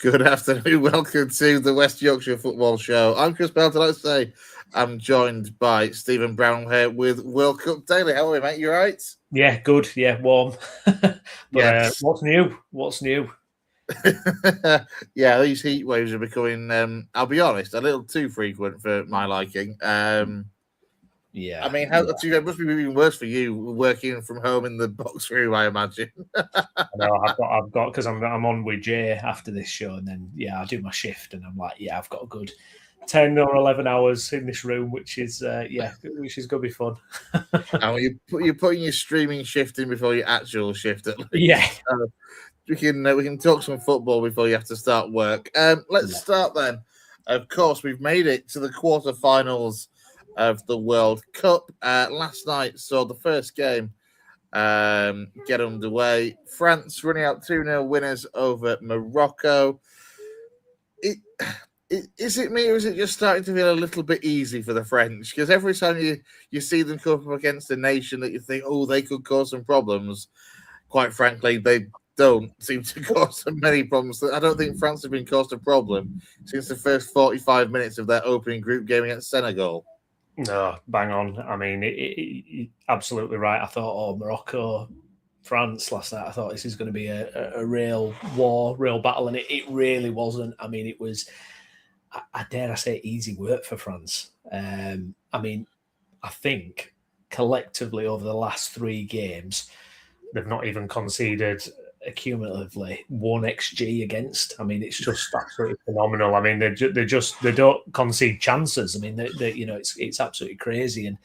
Good afternoon. Welcome to the West Yorkshire Football Show. I'm Chris Belton. Like I say, I'm joined by Stephen Browne here with World Cup Daily. How are we, mate? You all right? Yeah, good. Yeah, warm. But Yes. what's new? What's new? Yeah, these heat waves are becoming, I'll be honest, a little too frequent for my liking. Yeah. I mean, it must be even worse for you working from home in the box room, I imagine. No, I've got because I'm on with Jay after this show, and then I do my shift, and I'm like, I've got a good 10 or 11 hours in this room, which is gonna be fun. And you're putting your streaming shift in before your actual shift, at least. Yeah. We can talk some football before you have to start work. Let's start then. Of course, we've made it to the quarterfinals of the World Cup. Last night saw the first game get underway. France running out 2-0 winners over Morocco. Is it me, or is it just starting to feel a little bit easy for the French? Because every time you see them come up against a nation that you think, oh, they could cause some problems, quite frankly, they don't seem to cause so many problems. I don't think France have been caused a problem since the first 45 minutes of their opening group game against Senegal. No, bang on. I mean, absolutely right. I thought, Morocco, France last night, I thought this is going to be a real war, real battle, and it really wasn't. I mean, it was, I dare I say, easy work for France. I mean, I think collectively over the last three games, they've not even conceded cumulatively 1 XG against. I mean, it's just absolutely phenomenal. I mean, they don't concede chances. I mean, it's absolutely crazy, and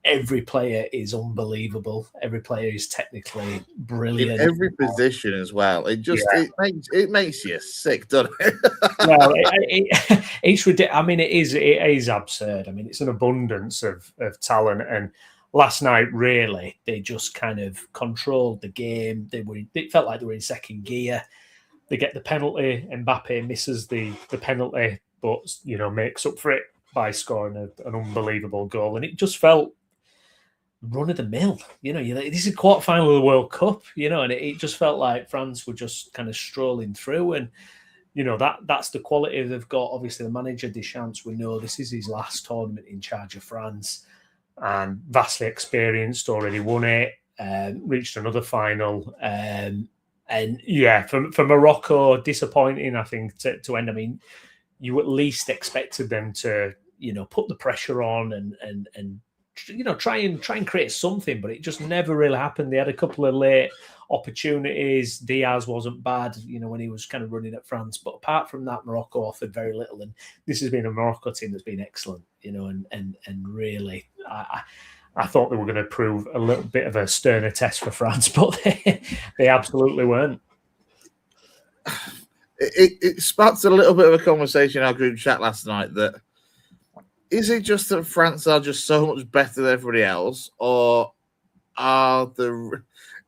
every player is unbelievable. Every player is technically brilliant. In every position as well. It makes you sick, doesn't it? Well, it's ridiculous. I mean, it is absurd. I mean, it's an abundance of talent, and last night, really, they just kind of controlled the game. It felt like they were in second gear. They get the penalty. Mbappe misses the penalty, but makes up for it by scoring an unbelievable goal. And it just felt run of the mill. This is quarterfinal of the World Cup. And it just felt like France were just kind of strolling through. And that's the quality they've got. Obviously, the manager Deschamps, we know this is his last tournament in charge of France. And vastly experienced, already won it, reached another final. For Morocco, disappointing, I think, to end. I mean, you at least expected them to, put the pressure on and try and create something, but it just never really happened. They had a couple of late opportunities. Diaz wasn't bad, when he was kind of running at France. But apart from that, Morocco offered very little. And this has been a Morocco team that's been excellent, and really, I thought they were going to prove a little bit of a sterner test for France, but they absolutely weren't. It sparked a little bit of a conversation in our group chat last night that, is it just that France are just so much better than everybody else, or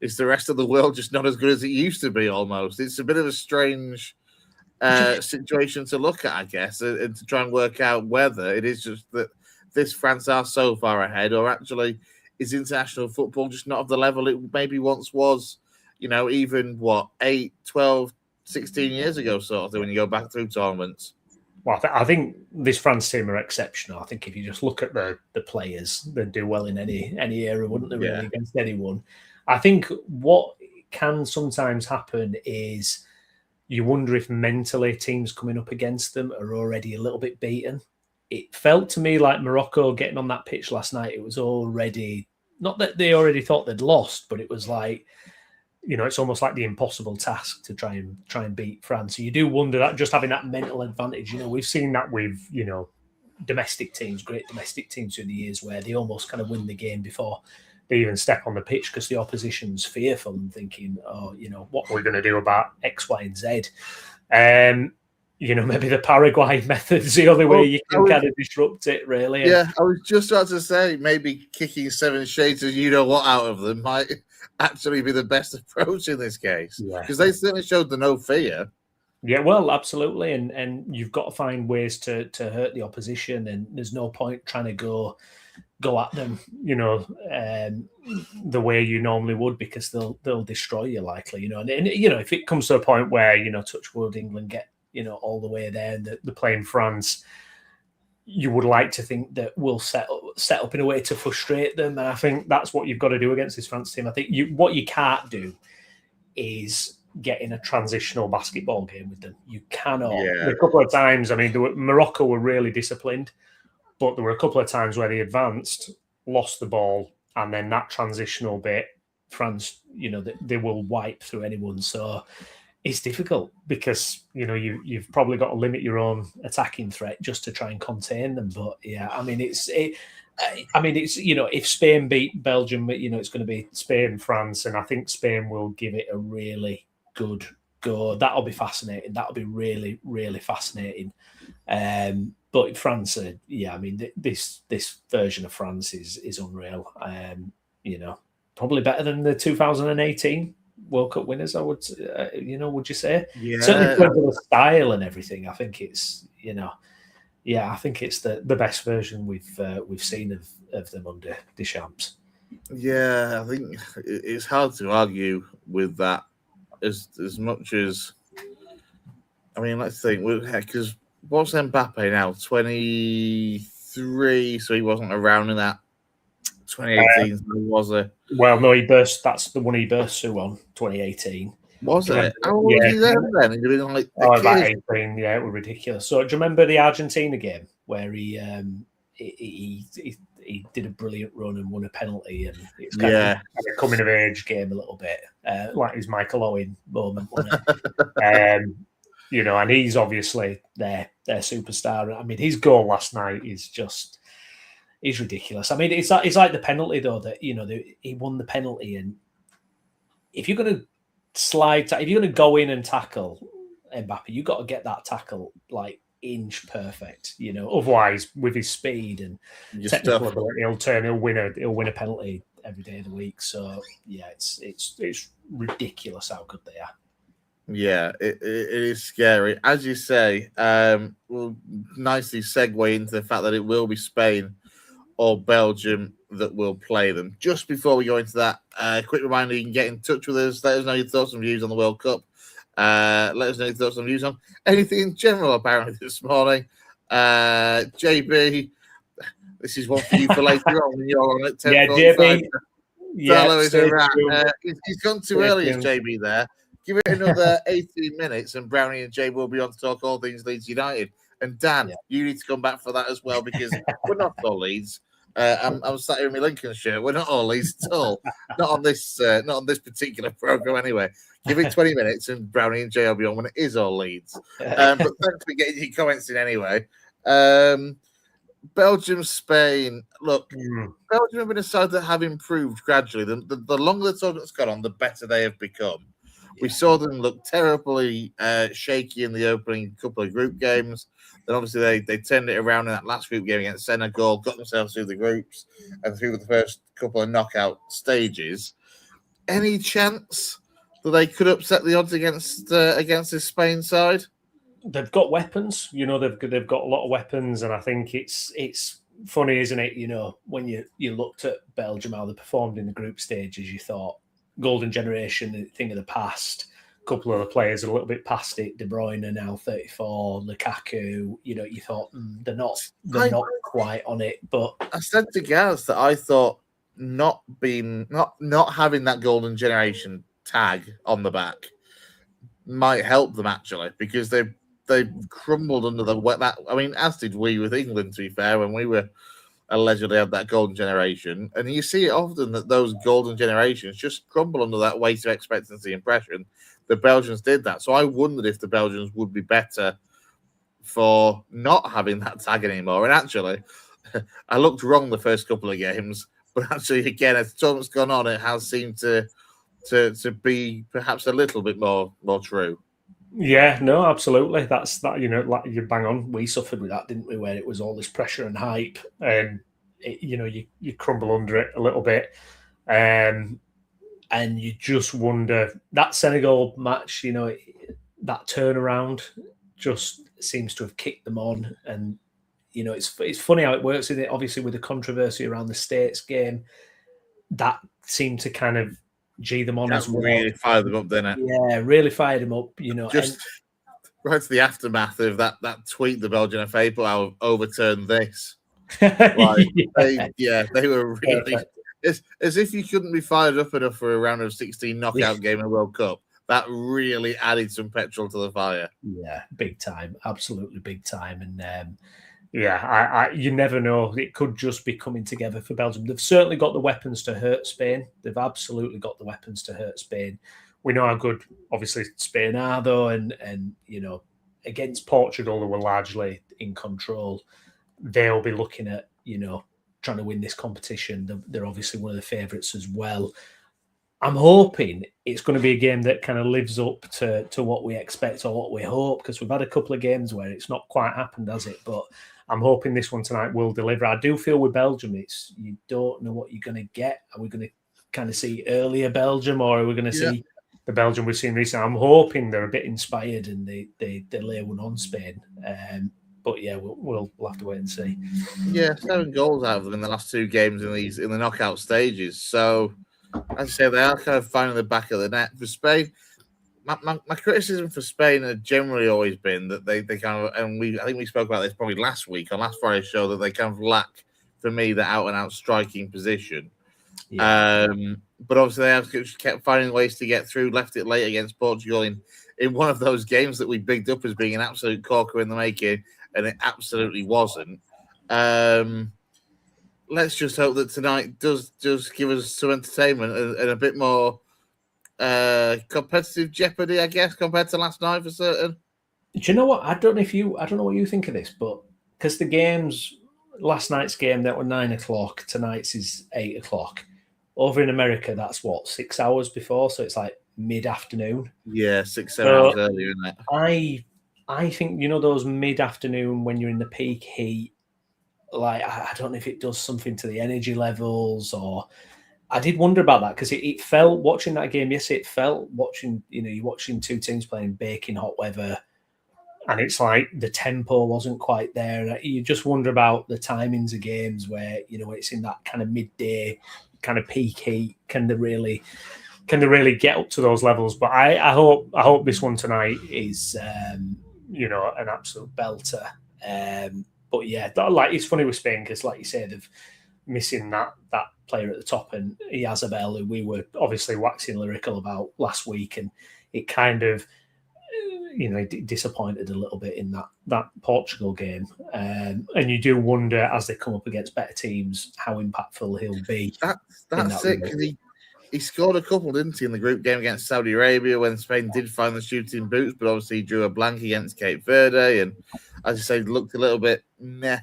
is the rest of the world just not as good as it used to be almost? It's a bit of a strange situation to look at, I guess, and to try and work out whether it is just that this France are so far ahead, or actually is international football just not of the level it maybe once was, even 8, 12, 16 years ago, sort of thing, when you go back through tournaments. Well, I think this France team are exceptional. I think if you just look at the players, they'd do well in any era, wouldn't they, really, against anyone? I think what can sometimes happen is you wonder if mentally teams coming up against them are already a little bit beaten. It felt to me like Morocco getting on that pitch last night, it was already, not that they already thought they'd lost, but it was like, it's almost like the impossible task to try and beat France. So you do wonder that just having that mental advantage. We've seen that with, domestic teams, great domestic teams through the years, where they almost kind of win the game before they even step on the pitch because the opposition's fearful and thinking, what are we going to do about X, Y, and Z? Maybe the Paraguay method's the only way you can kind of disrupt it, really. Yeah, I was just about to say, maybe kicking 7 shades of you-know-what out of them might actually be the best approach in this case. Because they certainly showed the no fear. Yeah, well, absolutely. And you've got to find ways to hurt the opposition, and there's no point trying to go at them, the way you normally would, because they'll destroy you likely, And if it comes to a point where, touch wood, England get all the way there, and they're playing France. You would like to think that we'll set up in a way to frustrate them, and I think that's what you've got to do against this France team. I think what you can't do is get in a transitional basketball game with them. You cannot. Yeah. A couple of times, I mean, Morocco were really disciplined, but there were a couple of times where they advanced, lost the ball, and then that transitional bit, France, they will wipe through anyone. So it's difficult because you've probably got to limit your own attacking threat just to try and contain them. But yeah, I mean it's if Spain beat Belgium, it's going to be Spain, France, and I think Spain will give it a really good go. That'll be fascinating. That'll be really, really fascinating. But France, this version of France is unreal. Probably better than the 2018 World Cup winners. I would, would you say? Yeah. Certainly for the style and everything. I think it's, I think it's the best version we've seen of them under Deschamps. Yeah, I think it's hard to argue with that. As much as, I mean, let's think, because what's Mbappe now? 23, so he wasn't around in that 2018. So was it? Well, no, he burst. That's the one he burst through on 2018. Was it? How old was he then? He'd been like about 18. Yeah, it was ridiculous. So, do you remember the Argentina game where he did a brilliant run and won a penalty, and it's kind of a coming of age game a little bit, like his Michael Owen moment, wasn't it? And he's obviously their superstar. I mean, his goal last night is ridiculous. I mean, it's like the penalty though that he won the penalty, and if you're going to if you're going to go in and tackle Mbappe, you've got to get that tackle like inch perfect, Otherwise, with his speed and technical ability, he'll win a penalty every day of the week. So yeah, it's ridiculous how good they are. Yeah, it is scary, as you say. We'll nicely segue into the fact that it will be Spain or Belgium that will play them. Just before we go into that, quick reminder: you can get in touch with us. Let us know your thoughts and views on the World Cup. Let us know your thoughts and views on anything in general, apparently, this morning. JB, this is one for you for later on when you're on at 10:45. Yeah, JB. Yeah, is a rat. He's gone too early, as JB there. Give it another 18 minutes and Browne and Jay will be on to talk all things Leeds United. And Dan, you need to come back for that as well because we're not all Leeds. I'm sat here in my Lincoln shirt. We're not all Leeds at all. Not on this particular program anyway. Give it 20 minutes and Browne and Jay will be on when it is all Leeds. But thanks for getting your comments in anyway. Belgium, Spain. Look, Belgium have been a side that have improved gradually. The longer the tournament's gone on, the better they have become. We saw them look terribly shaky in the opening couple of group games. Then obviously they turned it around in that last group game against Senegal, got themselves through the groups and through the first couple of knockout stages. Any chance that they could upset the odds against this Spain side? They've got weapons, they've got a lot of weapons, and I think it's funny, isn't it? When you looked at Belgium, how they performed in the group stages, you thought golden generation, thing of the past. A couple of the players are a little bit past it. De Bruyne are now 34, Lukaku. You thought they're not quite on it. But I said to Gaz that I thought not having that golden generation tag on the back might help them actually, because they crumbled under that. I mean, as did we with England, to be fair, when we were allegedly had that golden generation. And you see it often that those golden generations just crumble under that weight of expectancy and pressure. And the Belgians did that. So I wondered if the Belgians would be better for not having that tag anymore. And actually, I looked wrong the first couple of games. But actually, again, as the tournament's gone on, it has seemed to be perhaps a little bit more true. Yeah, no, absolutely. That's that. Like you bang on. We suffered with that, didn't we? Where it was all this pressure and hype, and you crumble under it a little bit, and you just wonder that Senegal match. That turnaround just seems to have kicked them on, and it's funny how it works. Isn't it? Obviously, with the controversy around the States game, that seemed to kind of G them on as well. Really fired them up, didn't it? Yeah, really fired them up. right to the aftermath of that tweet the Belgian FA put out, overturned this. Like, they were really as if you couldn't be fired up enough for a round of 16 knockout game in the World Cup. That really added some petrol to the fire. Yeah, big time, absolutely big time. And you never know. It could just be coming together for Belgium. They've certainly got the weapons to hurt Spain. They've absolutely got the weapons to hurt Spain. We know how good, obviously, Spain are, though, and against Portugal, who were largely in control, they'll be looking at, trying to win this competition. They're obviously one of the favourites as well. I'm hoping it's going to be a game that kind of lives up to what we expect or what we hope, because we've had a couple of games where it's not quite happened, has it? But I'm hoping this one tonight will deliver. I do feel with Belgium, you don't know what you're going to get. Are we going to kind of see earlier Belgium, or are we going to see the Belgium we've seen recently? I'm hoping they're a bit inspired and they lay one on Spain. But yeah, we'll have to wait and see. Yeah, 7 goals out of them in the last 2 games in the knockout stages. So, as I say, they are kind of finding the back of the net for Spain. My criticism for Spain has generally always been that they kind of, and I think we spoke about this probably last week on last Friday's show, that they kind of lack, for me, the out and out striking position. Yeah. But obviously they have kept finding ways to get through. Left it late against Portugal in one of those games that we bigged up as being an absolute corker in the making, and it absolutely wasn't. Let's just hope that tonight does give us some entertainment and a bit more competitive jeopardy, I guess, compared to last night for certain. Do you know what? I don't know what you think of this, but because the games, last night's game that were 9 o'clock, tonight's is 8 o'clock. Over in America, that's 6 hours before, so it's like mid-afternoon. Yeah, 6-7 hours earlier, isn't it? I think, those mid-afternoon when you're in the peak heat, like, I don't know if it does something to the energy levels, or I did wonder about that, because it felt, watching that game yesterday, it felt watching, you're watching 2 teams playing baking hot weather, and it's like the tempo wasn't quite there. You just wonder about the timings of games where, it's in that kind of midday, kind of peak heat. Can they really get up to those levels? But I hope this one tonight is, an absolute belter. But yeah, like, it's funny with Spain because, like you say, they've missing that player at the top, and Yazabel, who we were obviously waxing lyrical about last week, and it kind of, disappointed a little bit in that Portugal game. And you do wonder, as they come up against better teams, how impactful he'll be. That's it, because he scored a couple, didn't he, in the group game against Saudi Arabia when Spain did find the shooting boots, but obviously he drew a blank against Cape Verde, and as you say, looked a little bit meh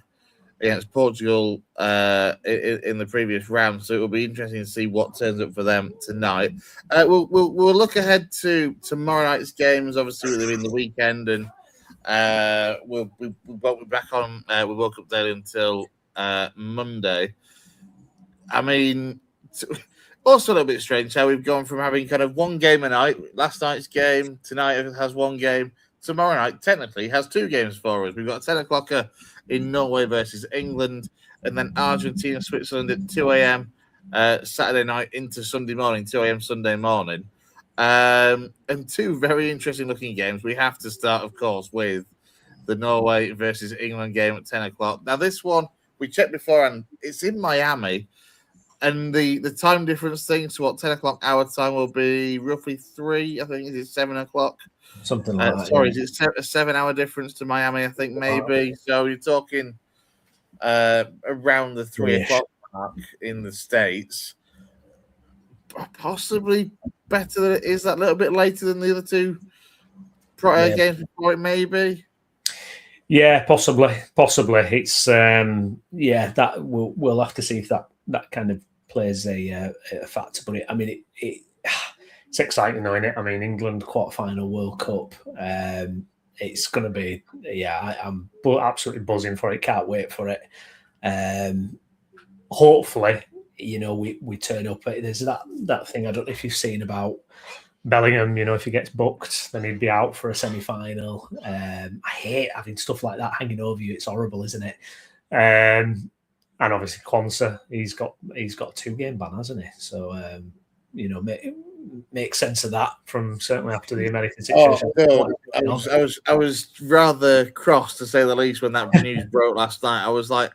against Portugal in the previous round. So it will be interesting to see what turns up for them tonight. We'll look ahead to tomorrow night's games, obviously within the weekend, and we'll be back on with World Cup Daily until Monday. I mean, also a little bit strange how we've gone from having kind of one game a night. Last night's game, tonight has one game. Tomorrow night technically has 2 games for us. We've got a 10 o'clocker in Norway versus England, and then Argentina, Switzerland at 2 a.m. Saturday night into Sunday morning, 2 a.m. Sunday morning. And 2 very interesting looking games. We have to start, of course, with the Norway versus England game at 10 o'clock. Now, this one, we checked before, and it's in Miami. And the time difference thing, so 10 o'clock our time will be roughly 3, I think. Is it 7 o'clock? Something like that. Sorry, yeah. Is it a 7-hour difference to Miami? I think maybe. So you're talking around the 3 o'clock mark in the States. Possibly better than it is, that little bit later than the other 2 prior games before it, maybe. Yeah, possibly. It's that we'll have to see if that kind of plays a factor. But it's exciting, though, isn't it? I mean, England quarterfinal World Cup. It's going to be, I'm absolutely buzzing for it. Can't wait for it. Hopefully, we turn up. There's that thing I don't know if you've seen about Bellingham. If he gets booked, then he'd be out for a semi-final. I hate having stuff like that hanging over you. It's horrible, isn't it? And obviously Quansah, he's got a 2-game ban, hasn't he? So make sense of that from certainly after the American situation. Oh, God. I was rather cross, to say the least, when that news broke last night. I was like,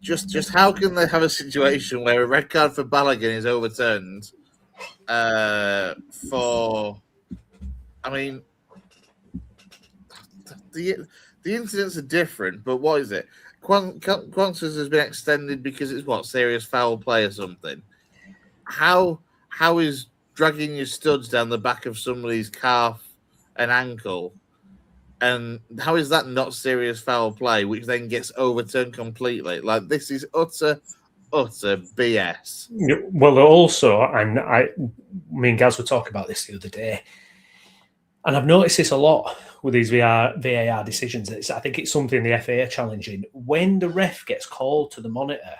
just how can they have a situation where a red card for Balogun is overturned for... I mean, the incidents are different, but what is it? Quantas has been extended because it's what, serious foul play or something. How is dragging your studs down the back of somebody's calf and ankle, and how is that not serious foul play, which then gets overturned completely? Like, this is utter BS. Well, also, and me and Gaz were talking about this the other day, and I've noticed this a lot with these VAR decisions. I think it's something the FA are challenging. When the ref gets called to the monitor,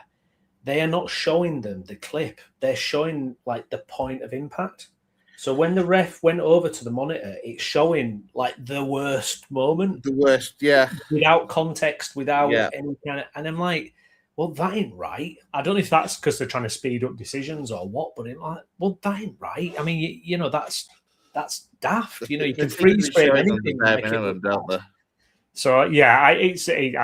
they are not showing them the clip. They're showing like the point of impact. So when the ref went over to the monitor, it's showing like the worst moment. The worst, yeah. Without context, without any kind of... And I'm like, well, that ain't right. I don't know if that's because they're trying to speed up decisions or what, but I'm like, well, that ain't right. I mean, you know, that's daft. You know, you can freeze frame anything. Don't they? So yeah, it's an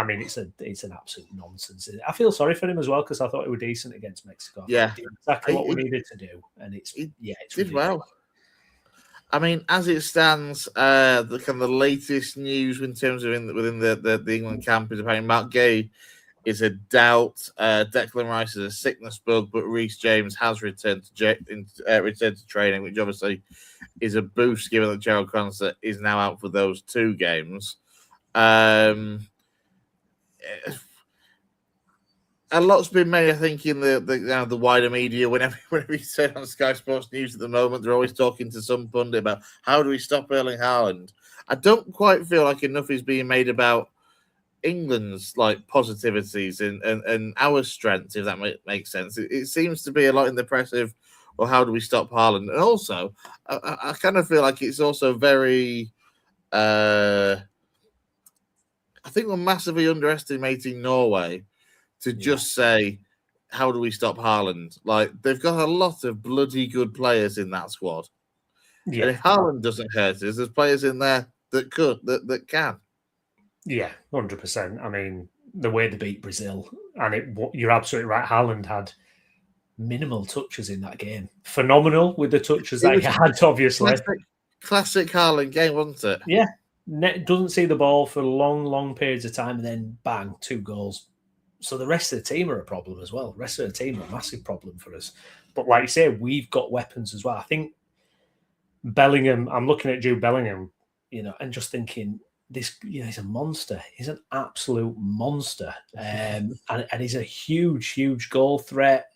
absolute nonsense. I feel sorry for him as well, because I thought he was decent against Mexico. Yeah, he did exactly what we needed to do, and it's did really well. I mean, as it stands, the kind of the latest news in terms of within the England camp is apparently Mark Gay is a doubt. Declan Rice is a sickness bug, but Reece James has returned to training, which obviously is a boost given that Gerald Conser is now out for those 2 games. A lot's been made, I think, in the wider media. Whenever you say on Sky Sports News at the moment, they're always talking to some pundit about how do we stop Erling Haaland. I don't quite feel like enough is being made about England's like positivities and our strengths, if that makes sense. It seems to be a lot in the press of, well, how do we stop Haaland? And also, I kind of feel like it's also very... I think we're massively underestimating Norway to just say, how do we stop Haaland? Like, they've got a lot of bloody good players in that squad. Yeah. And if Haaland doesn't hurt us, there's players in there that can. Yeah, 100%. I mean, the way they beat Brazil, and you're absolutely right, Haaland had minimal touches in that game. Phenomenal with the touches that he had, obviously. Classic Haaland game, wasn't it? Yeah. Doesn't see the ball for long periods of time, and then bang, 2 goals. So the rest of the team are a problem as well. The rest of the team are a massive problem for us. But like you say, we've got weapons as well. I think Bellingham, I'm looking at Jude Bellingham, you know, and just thinking, this, you know, he's a monster. He's an absolute monster. And he's a huge goal threat.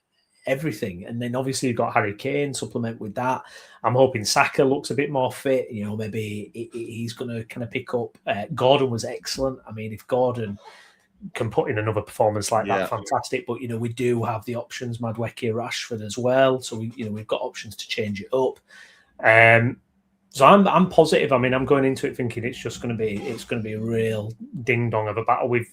Everything. And then obviously you've got Harry Kane, supplement with that. I'm hoping Saka looks a bit more fit. You know, maybe he's going to kind of pick up. Gordon was excellent. I mean, if Gordon can put in another performance like that, fantastic. But, you know, we do have the options, Madueke, Rashford as well. So, we've got options to change it up. So I'm positive. I mean, I'm going into it thinking it's going to be a real ding dong of a battle. We've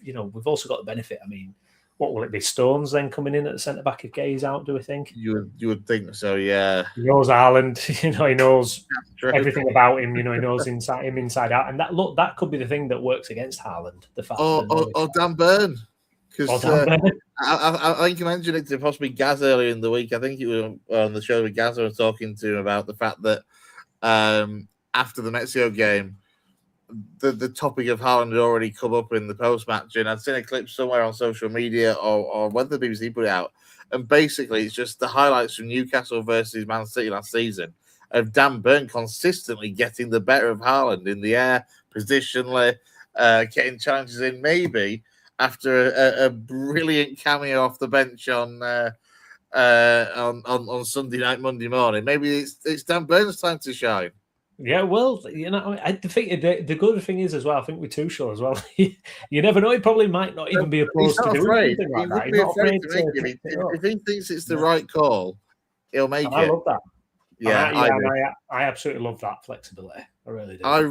also got the benefit. I mean, what will it be? Stones then coming in at the centre back if Gay's out, do we think? You would think so, yeah. He knows Haaland, he knows everything about him, he knows inside out. And that could be the thing that works against Haaland. The fact or Dan Burn. Because I think you mentioned it to possibly Gaz earlier in the week. I think it was on the show with Gaz I was talking to him about the fact that after the Mexico game, the topic of Haaland had already come up in the post-match, and I'd seen a clip somewhere on social media or whether the BBC put it out, and basically it's just the highlights from Newcastle versus Man City last season of Dan Burn consistently getting the better of Haaland in the air, positionally, getting challenges in, maybe after a brilliant cameo off the bench on Sunday night, Monday morning. Maybe it's Dan Burn's time to shine. Yeah, well, I think the good thing is as well, I think with Tuchel as well, you never know. He probably might not even be opposed to doing something like that. He's not afraid to make it. If he thinks it's the right call, he'll make it. I love that. Yeah, I absolutely love that flexibility. I really do. I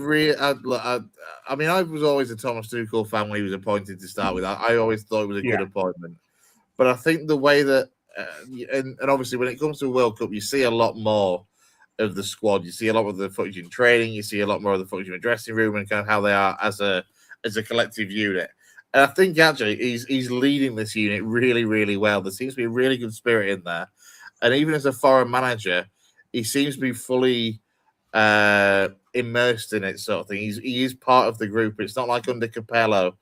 mean, I was always a Thomas Tuchel fan when he was appointed to start with. I always thought it was a good appointment. But I think the way that, and obviously when it comes to a World Cup, you see a lot more of the squad. You see a lot of the footage in training. You see a lot more of the footage in the dressing room and kind of how they are as a collective unit. And I think actually he's leading this unit really, really well. There seems to be a really good spirit in there. And even as a foreign manager, he seems to be fully immersed in it, sort of thing. He is part of the group. It's not like under Capello,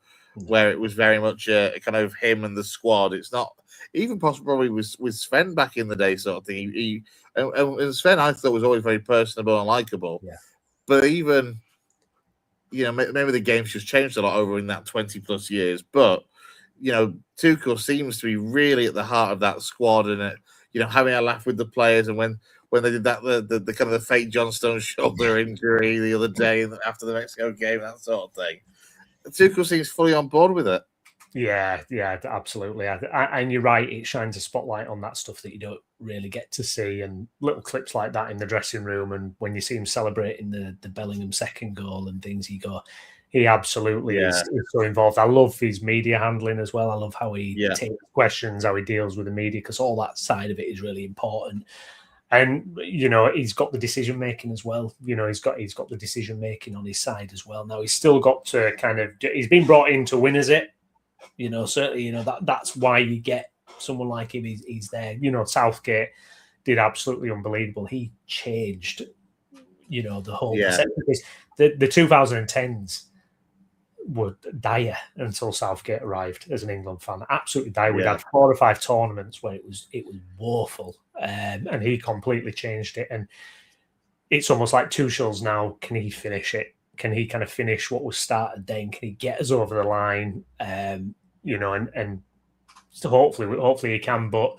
where it was very much a kind of him and the squad. It's not even possible probably with Sven back in the day, sort of thing. And Sven, I thought, was always very personable and likable. Yeah. But even, maybe the game's just changed a lot over in that 20 plus years. But, Tuchel seems to be really at the heart of that squad and, having a laugh with the players. And when they did that, the kind of the fake John Stones shoulder injury the other day after the Mexico game, that sort of thing. Tuchel seems fully on board with it. Yeah, absolutely. And you're right, it shines a spotlight on that stuff that you don't really get to see, and little clips like that in the dressing room, and when you see him celebrating the Bellingham second goal and things, you go, he absolutely is so involved. I love his media handling as well. I love how he takes questions, how he deals with the media, because all that side of it is really important. And he's got the decision making as well. He's got the decision making on his side as well. Now he's still got to he's been brought in to win, is it? Certainly, that's why you get someone like him. He's there. Southgate did absolutely unbelievable. He changed, the whole perception. The 2010s were dire until Southgate arrived as an England fan. Absolutely dire. We'd had 4 or 5 tournaments where it was woeful, and he completely changed it. And it's almost like Tuchel's now. Can he finish it? Can he kind of finish what was started then? Can he get us over the line? And so hopefully he can. But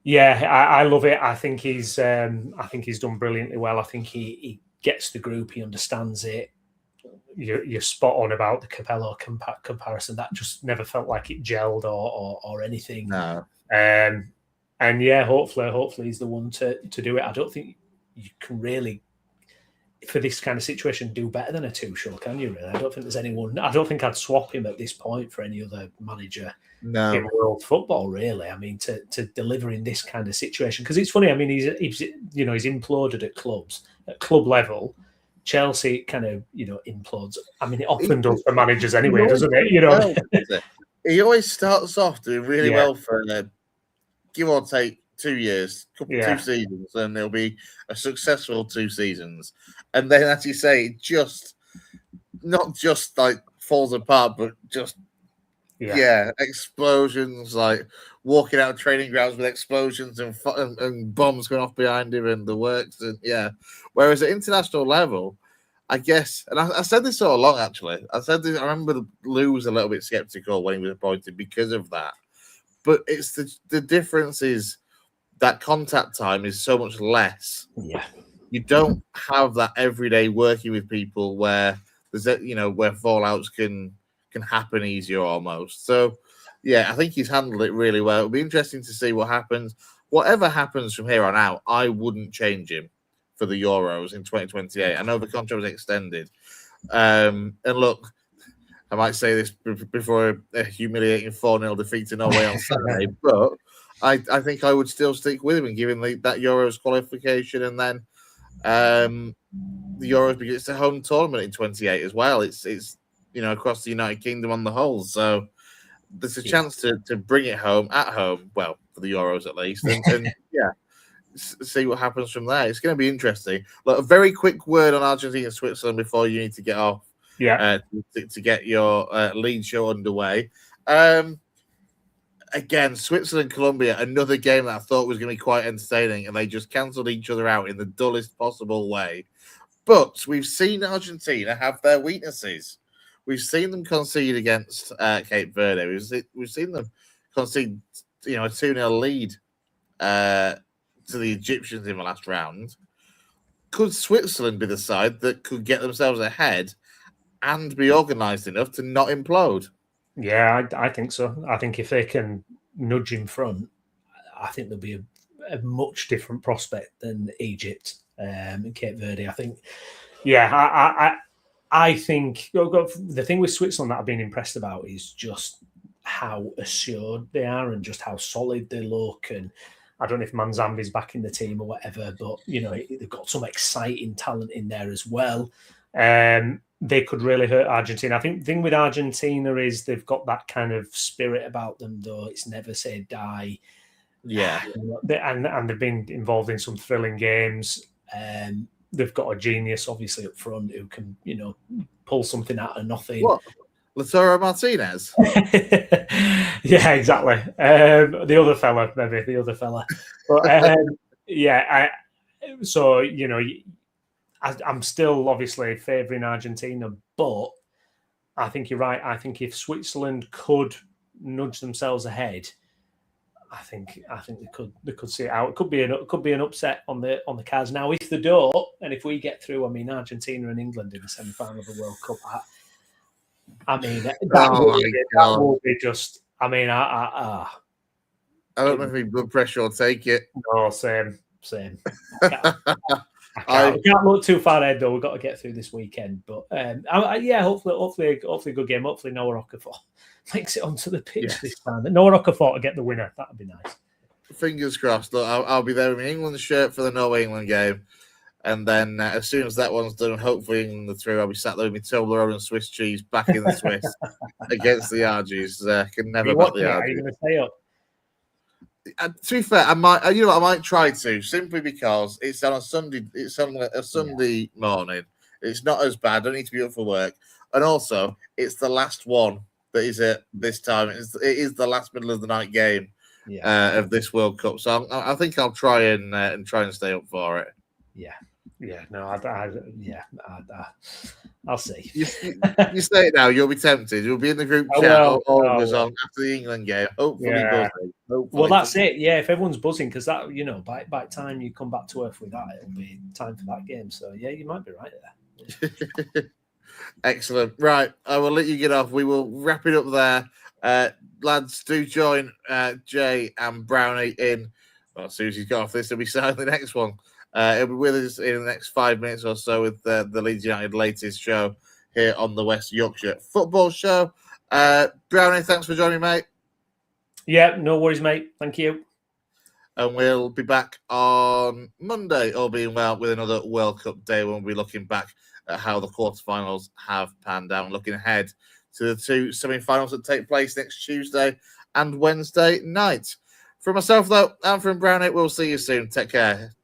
I love it. I think he's done brilliantly well. I think he gets the group. He understands it. You're spot on about the Capello comparison. That just never felt like it gelled or anything. No. And hopefully he's the one to do it. I don't think you can really, for this kind of situation, do better than a Tuchel, can you? Really? I don't think there's anyone. I don't think I'd swap him at this point for any other manager in world football. Really, I mean, to deliver in this kind of situation, because it's funny. I mean, he's imploded at clubs at club level. Chelsea kind of implodes. I mean, it often does for managers anyway, doesn't it? He always starts off doing really well for give or take 2 years, 2 seasons, and it'll be a successful 2 seasons. And then, as you say, not just like falls apart, but just explosions, like walking out of training grounds with explosions and bombs going off behind him and the works. And whereas at international level, I guess, and I said this all along, actually. I remember Lou was a little bit skeptical when he was appointed because of that. But it's the difference is that contact time is so much less. Yeah. You don't have that every day working with people where there's where fallouts can happen easier almost. So I think he's handled it really well. It'll be interesting to see what happens. Whatever happens from here on out, I wouldn't change him for the Euros in 2028. I know the contract was extended. And look, I might say this before a humiliating 4-0 defeat to Norway on Saturday, but I think I would still stick with him and give him that Euros qualification, and then the Euros, because it's a home tournament in 28 as well. It's across the United Kingdom on the whole, so there's a chance to bring it home at home. Well, for the Euros at least, and see what happens from there. It's going to be interesting. Look, a very quick word on Argentina and Switzerland before you need to get off. To get your lead show underway. Again, Switzerland, Colombia, another game that I thought was going to be quite entertaining, and they just cancelled each other out in the dullest possible way. But we've seen Argentina have their weaknesses. We've seen them concede against Cape Verde. We've seen them concede, a 2-0 lead to the Egyptians in the last round. Could Switzerland be the side that could get themselves ahead and be organised enough to not implode? Yeah, I think so. I think if they can nudge in front, I think there'll be a much different prospect than Egypt and Cape Verde. I think, I think the thing with Switzerland that I've been impressed about is just how assured they are and just how solid they look. And I don't know if Manzambi's back in the team or whatever, but they've got some exciting talent in there as well. They could really hurt Argentina. I think the thing with Argentina is they've got that kind of spirit about them, though. It's never say die. Yeah. And they've been involved in some thrilling games. They've got a genius, obviously, up front who can, pull something out of nothing. What? Lautaro Martinez? Yeah, exactly. The other fella. But I'm still obviously favouring Argentina, but I think you're right. I think if Switzerland could nudge themselves ahead, I think they could see it out. It could be an upset on the cards. Now, if they don't, and if we get through, Argentina and England in the semi-final of the World Cup, that will be just. I don't know if my blood pressure will take it. No, same. I can't look too far ahead though. We've got to get through this weekend, but hopefully a good game. Hopefully Noah Rocafort makes it onto the pitch this time. Noah Rocafort to get the winner. That'd be nice. Fingers crossed. Look, I'll be there with my England shirt for the Norway England game, and then as soon as that one's done, hopefully England are through. I'll be sat there with my Toblerone and Swiss cheese back in the Swiss against the Argies. Can never back the Argies. Are you going to stay up? To be fair, I might try to, simply because it's on a Sunday. It's on a Sunday morning. It's not as bad. I don't need to be up for work, and also it's the last one that is at this time. It is the last middle of the night game of this World Cup. So I think I'll try and stay up for it. I'll see. You say it now. You'll be tempted. You'll be in the group chat all of us on after the England game. Hopefully, well, that's it. Yeah, if everyone's buzzing, because that by the time you come back to earth with that, it'll be time for that game. So yeah, you might be right there. Excellent. Right, I will let you get off. We will wrap it up there. Lads, do join Jay and Brownie in. Well, as soon as he's got off this, he'll be starting the next one. He'll be with us in the next 5 minutes or so with the Leeds United latest show here on the West Yorkshire Football Show. Brownie, thanks for joining me, mate. Yeah, no worries, mate. Thank you. And we'll be back on Monday, all being well, with another World Cup day when we'll be looking back at how the quarterfinals have panned out and looking ahead to the two semi-finals that take place next Tuesday and Wednesday night. For myself, though, and from Brownie, we'll see you soon. Take care.